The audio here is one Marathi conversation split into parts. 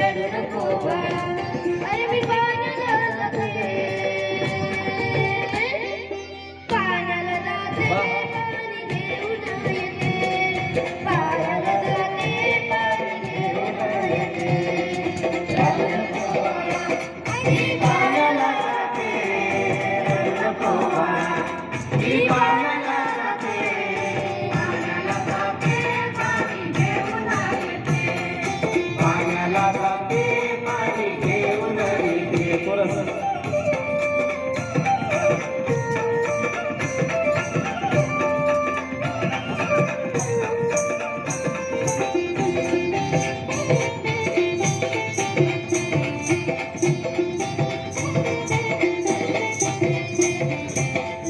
रडू नको बाळा. अरे मी पाण्याला जाते, पाण्याला जाते, पाणी घेऊन येते. पाण्याला जाते, पाणी घेऊन येते. रडू नको बाळा. मी पाण्याला जाते, रडू नको बाळा. मी पाण्याला जाते, पाण्याला जाते, पाणी घेऊन येते. पाण्याला जाते पाणी घेऊन येते. थोडंसं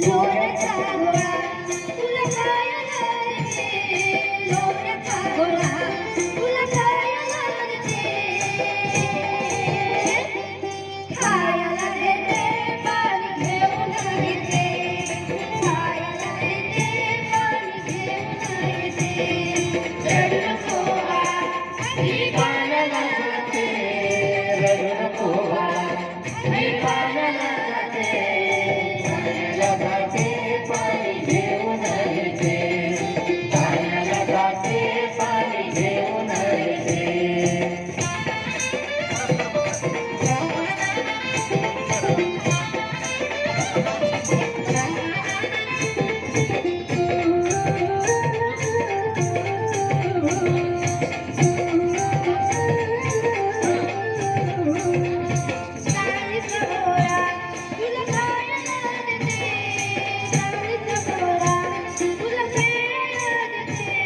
लोण्याचा गोळा तुला खायला देते. लोण्याचा गोळा तुला खायला देते. खायला देते, पाणी घेऊन येते. खायला देते, पाणी घेऊन येते. रडू नको बाळा. मी पाण्याला जाते, रडू नको बाळा. मी पाण्याला जाते. पाण्याला जाते पाणी घेऊन येते. पाण्याला जाते पाणी घेऊन येते. चाळीचा गोळा तुला खायला देते. चाळीचा गोळा तुला खेळायला देते.